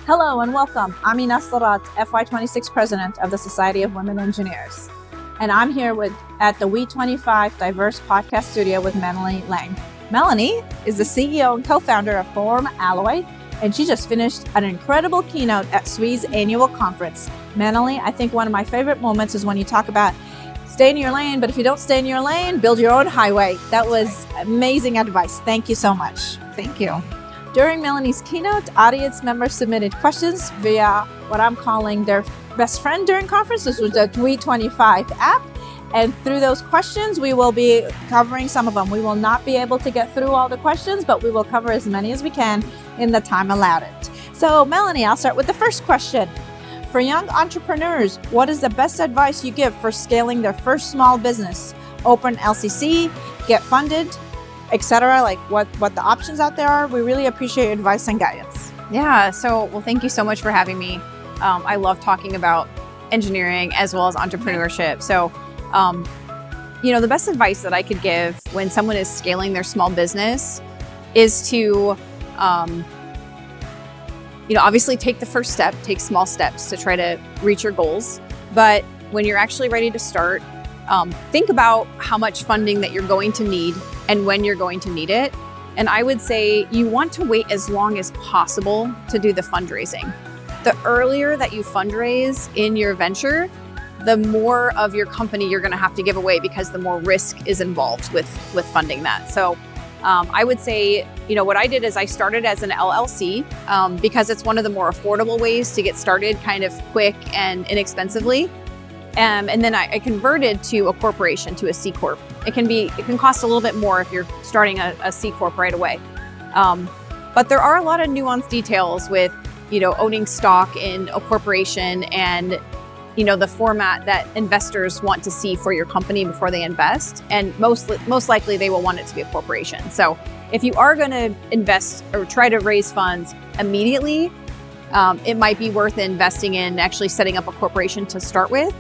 Hello and welcome. I'm Ines Darrat, FY26 President of the Society of Women Engineers. And I'm here at the WE25 Diverse Podcast Studio with Melanie Lang. Melanie is the CEO and co-founder of FormAlloy, and she just finished an incredible keynote at SWE's annual conference. Melanie, I think one of my favorite moments is when you talk about stay in your lane, but if you don't stay in your lane, build your own highway. That was amazing advice. Thank you so much. Thank you. During Melanie's keynote, audience members submitted questions via what I'm calling their best friend during conference. This was the WE25 app. And through those questions, we will be covering some of them. We will not be able to get through all the questions, but we will cover as many as we can in the time allotted. So Melanie, I'll start with the first question. For young entrepreneurs, what is the best advice you give for scaling their first small business? Open LCC, get funded, etc. Like what the options out there are. We really appreciate your advice and guidance. Yeah, well, thank you so much for having me. I love talking about engineering as well as entrepreneurship. So, the best advice that I could give when someone is scaling their small business is to, obviously take the first step, take small steps to try to reach your goals. But when you're actually ready to start, think about how much funding that you're going to need and when you're going to need it. And I would say you want to wait as long as possible to do the fundraising. The earlier that you fundraise in your venture, the more of your company you're going to have to give away because the more risk is involved with funding that. So I would say, what I did is I started as an LLC because it's one of the more affordable ways to get started kind of quick and inexpensively. And then I converted to a corporation, to a C Corp. It can cost a little bit more if you're starting a C Corp right away. But there are a lot of nuanced details with, owning stock in a corporation and, the format that investors want to see for your company before they invest. And most likely they will want it to be a corporation. So if you are going to invest or try to raise funds immediately, it might be worth investing in actually setting up a corporation to start with.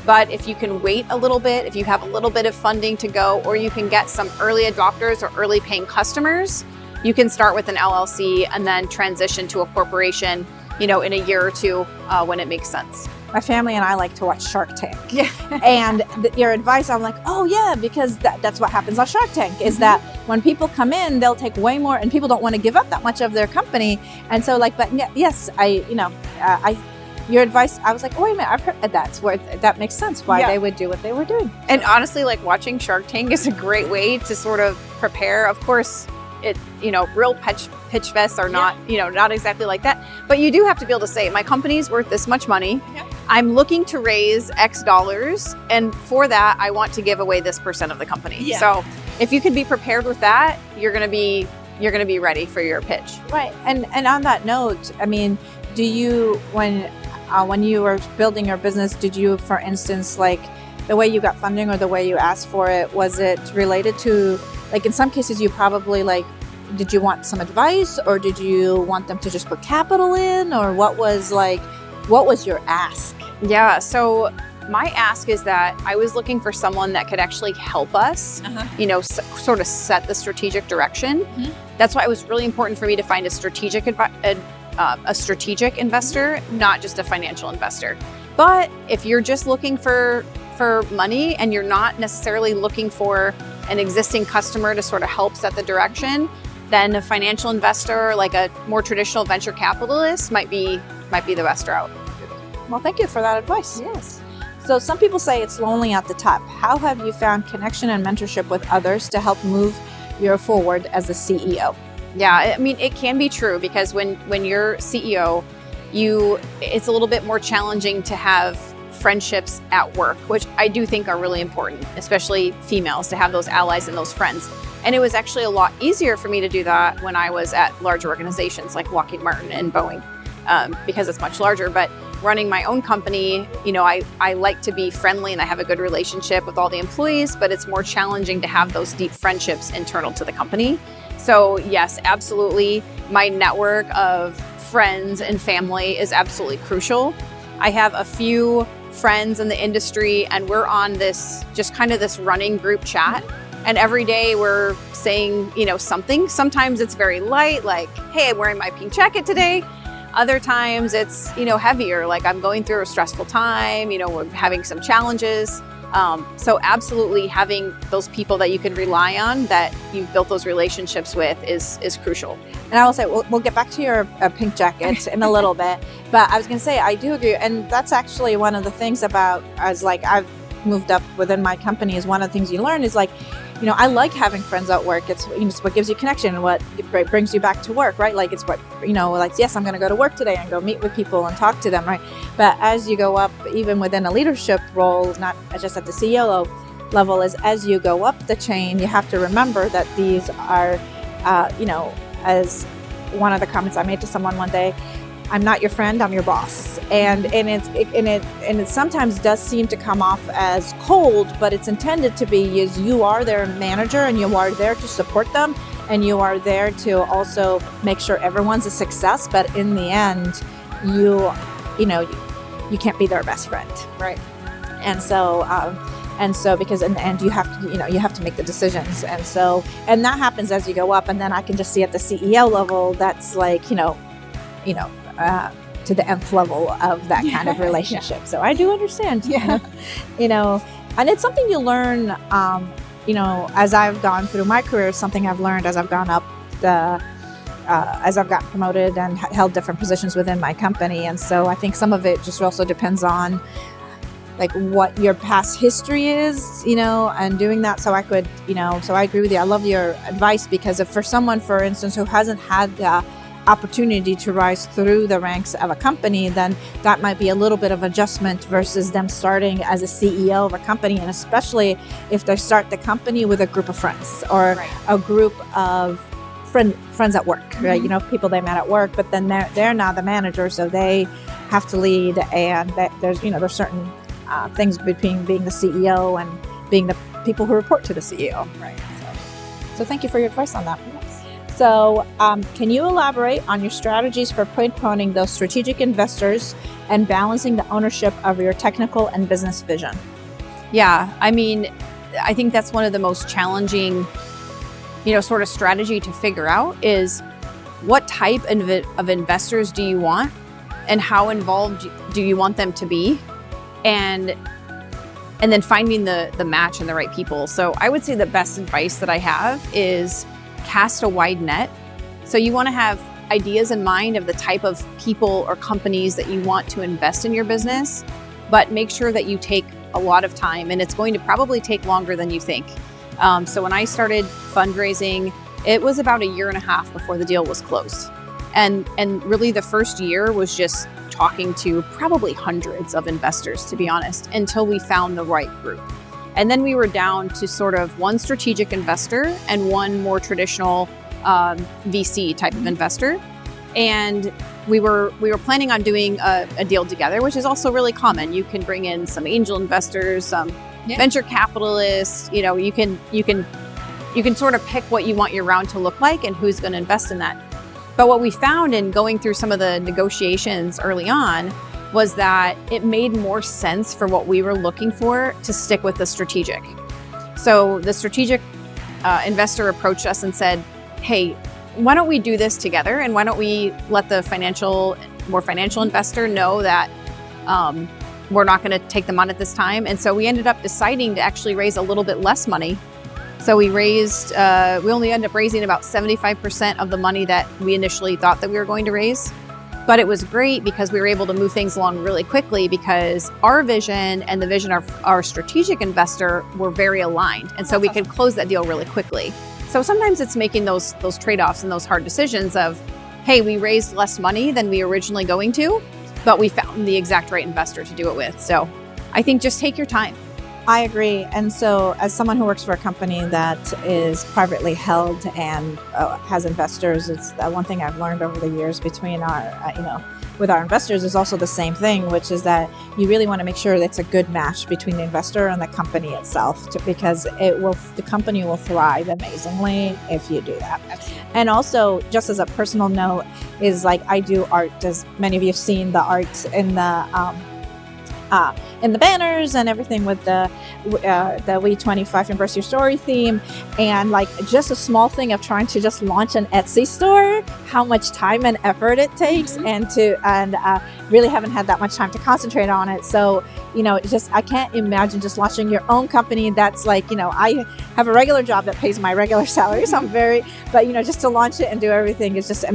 But if you can wait a little bit, if you have a little bit of funding to go, or you can get some early adopters or early paying customers, you can start with an LLC and then transition to a corporation, in a year or two when it makes sense. My family and I like to watch Shark Tank. Yeah. And your advice, I'm like, oh yeah, because that's what happens on Shark Tank is that when people come in, they'll take way more and people don't want to give up that much of their company. And so yes, your advice, I was like, oh, wait a minute, I've heard that makes sense why they would do what they were doing. And honestly, watching Shark Tank is a great way to sort of prepare. Of course, real pitch fests are not, not exactly like that. But you do have to be able to say, my company's worth this much money. Yeah. I'm looking to raise X dollars. And for that, I want to give away this % of the company. Yeah. So if you could be prepared with that, you're going to be ready for your pitch. Right. And on that note, I mean, do you, when you were building your business, did you, for instance, the way you got funding or the way you asked for it, was it related to, in some cases you probably did you want some advice or did you want them to just put capital in, or what was your ask? Yeah, so my ask is that I was looking for someone that could actually help us, sort of set the strategic direction. Mm-hmm. That's why it was really important for me to find a strategic investor, not just a financial investor. But if you're just looking for money and you're not necessarily looking for an existing customer to sort of help set the direction, then a financial investor, like a more traditional venture capitalist, might be the best route. Well, thank you for that advice. Yes. So some people say it's lonely at the top. How have you found connection and mentorship with others to help move you forward as a CEO? Yeah, I mean, it can be true because when you're CEO, it's a little bit more challenging to have friendships at work, which I do think are really important, especially females, to have those allies and those friends. And it was actually a lot easier for me to do that when I was at large organizations like Lockheed Martin and Boeing, because it's much larger. But running my own company, I like to be friendly and I have a good relationship with all the employees, but it's more challenging to have those deep friendships internal to the company. So yes, absolutely. My network of friends and family is absolutely crucial. I have a few friends in the industry and we're on this running group chat. And every day we're saying, something. Sometimes it's very light, like, hey, I'm wearing my pink jacket today. Other times it's, heavier, like I'm going through a stressful time, we're having some challenges. So absolutely having those people that you can rely on, that you've built those relationships with is crucial. And I will say, we'll get back to your pink jacket in a little bit, but I was going to say, I do agree. And that's actually one of the things about, as like I've moved up within my company, is one of the things you learn is like, I like having friends at work. It's, it's what gives you connection and what brings you back to work, right? Like it's what, like, yes, I'm going to go to work today and go meet with people and talk to them, right? But as you go up, even within a leadership role, not just at the CEO level, is as you go up the chain, you have to remember that these are, as one of the comments I made to someone one day, I'm not your friend, I'm your boss. And it sometimes does seem to come off as cold, but it's intended to be, is you are their manager and you are there to support them and you are there to also make sure everyone's a success. But in the end, you can't be their best friend. Right. And so because in the end you have to make the decisions. And that happens as you go up. And then I can just see at the CEO level, that's like, to the nth level of that kind of relationship. Yeah. So I do understand, and it's something you learn, as I've gone through my career, something I've learned as I've gone up as I've gotten promoted and held different positions within my company. And so I think some of it just also depends on like what your past history is, and doing that. So I could, so I agree with you. I love your advice, because if for someone, for instance, who hasn't had the opportunity to rise through the ranks of a company, then that might be a little bit of adjustment versus them starting as a CEO of a company. And especially if they start the company with a group of friends or a group of friends at work, right? People they met at work, but then they're now the manager, so they have to lead. And there's certain things between being the CEO and being the people who report to the CEO. Right. So thank you for your advice on that. So can you elaborate on your strategies for pinpointing those strategic investors and balancing the ownership of your technical and business vision? Yeah, I think that's one of the most challenging, sort of strategy to figure out, is what type of investors do you want and how involved do you want them to be? And then finding the match and the right people. So I would say the best advice that I have is cast a wide net. So you want to have ideas in mind of the type of people or companies that you want to invest in your business, but make sure that you take a lot of time, and it's going to probably take longer than you think. So when I started fundraising, it was about 1.5 years before the deal was closed. And really the first year was just talking to probably hundreds of investors, to be honest, until we found the right group. And then we were down to sort of one strategic investor and one more traditional VC type of investor. And we were planning on doing a deal together, which is also really common. You can bring in some angel investors, some venture capitalists. You can sort of pick what you want your round to look like and who's going to invest in that. But what we found in going through some of the negotiations early on was that it made more sense for what we were looking for to stick with the strategic. So the strategic investor approached us and said, hey, why don't we do this together? And why don't we let the more financial investor know that we're not gonna take them on at this time? And so we ended up deciding to actually raise a little bit less money. So we only ended up raising about 75% of the money that we initially thought that we were going to raise. But it was great because we were able to move things along really quickly, because our vision and the vision of our strategic investor were very aligned. And so we could close that deal really quickly. So sometimes it's making those trade-offs and those hard decisions of, hey, we raised less money than we originally going to, but we found the exact right investor to do it with. So I think just take your time. I agree. And so as someone who works for a company that is privately held and has investors, it's one thing I've learned over the years between with our investors is also the same thing, which is that you really want to make sure that it's a good match between the investor and the company itself, because the company will thrive amazingly if you do that. And also, just as a personal note, is like I do art, as many of you have seen the art in in the banners and everything with the WE25 Embrace Your Story theme, and like just a small thing of trying to just launch an Etsy store, how much time and effort it takes, and really haven't had that much time to concentrate on it. So, I can't imagine just launching your own company. That's like, I have a regular job that pays my regular salary, so I'm but just to launch it and do everything is just,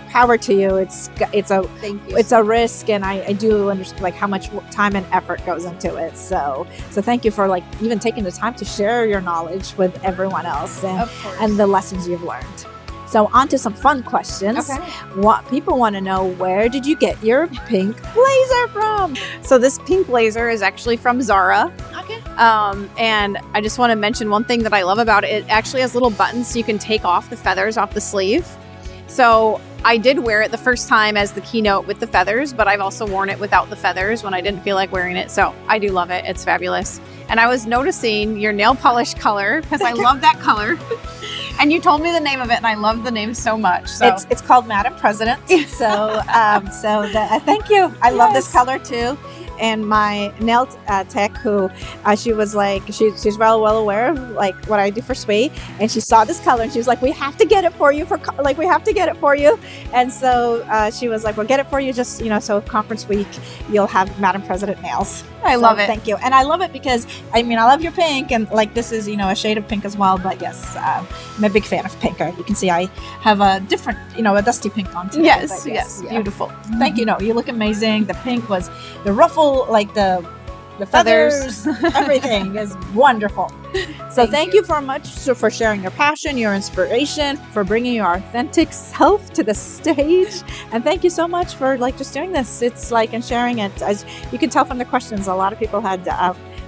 power to you. It's a risk, and I do understand like how much time and effort goes into it. So thank you for like even taking the time to share your knowledge with everyone else and the lessons you've learned. So on to some fun questions. Okay. What people want to know, where did you get your pink blazer from? So this pink blazer is actually from Zara. Okay. And I just want to mention one thing that I love about it. It actually has little buttons so you can take off the feathers off the sleeve. So I did wear it the first time as the Keynote with the feathers, but I've also worn it without the feathers when I didn't feel like wearing it. So I do love it. It's fabulous. And I was noticing your nail polish color because I love that color. And you told me the name of it, and I love the name so much. So it's called Madam President. So thank you. I love this color too. And my nail tech, who she was like, she's well aware of like what I do for SWE, and she saw this color and she was like, we have to get it for you we have to get it for you. And so she was like, we'll get it for you, just so conference week you'll have Madam President nails. I love it. Thank you. And I love it because I love your pink, and like this is a shade of pink as well. But yes, I'm a big fan of pink. You can see I have a different a dusty pink on today. Yes, beautiful. Thank you. No, you look amazing. The pink was the ruffle, like the feathers, everything is wonderful. So thank you for much for sharing your passion, your inspiration, for bringing your authentic self to the stage. And thank you so much for just doing this. It's and sharing it. As you can tell from the questions, a lot of people had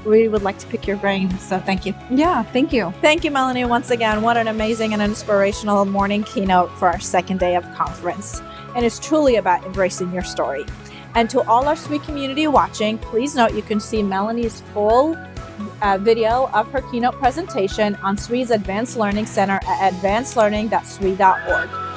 we would like to pick your brain. So thank you. Yeah, thank you. Thank you, Melanie, once again. What an amazing and inspirational morning keynote for our second day of conference. And it's truly about embracing your story. And to all our SWE community watching, please note you can see Melanie's full video of her keynote presentation on SWE's Advanced Learning Center at advancedlearning.swe.org.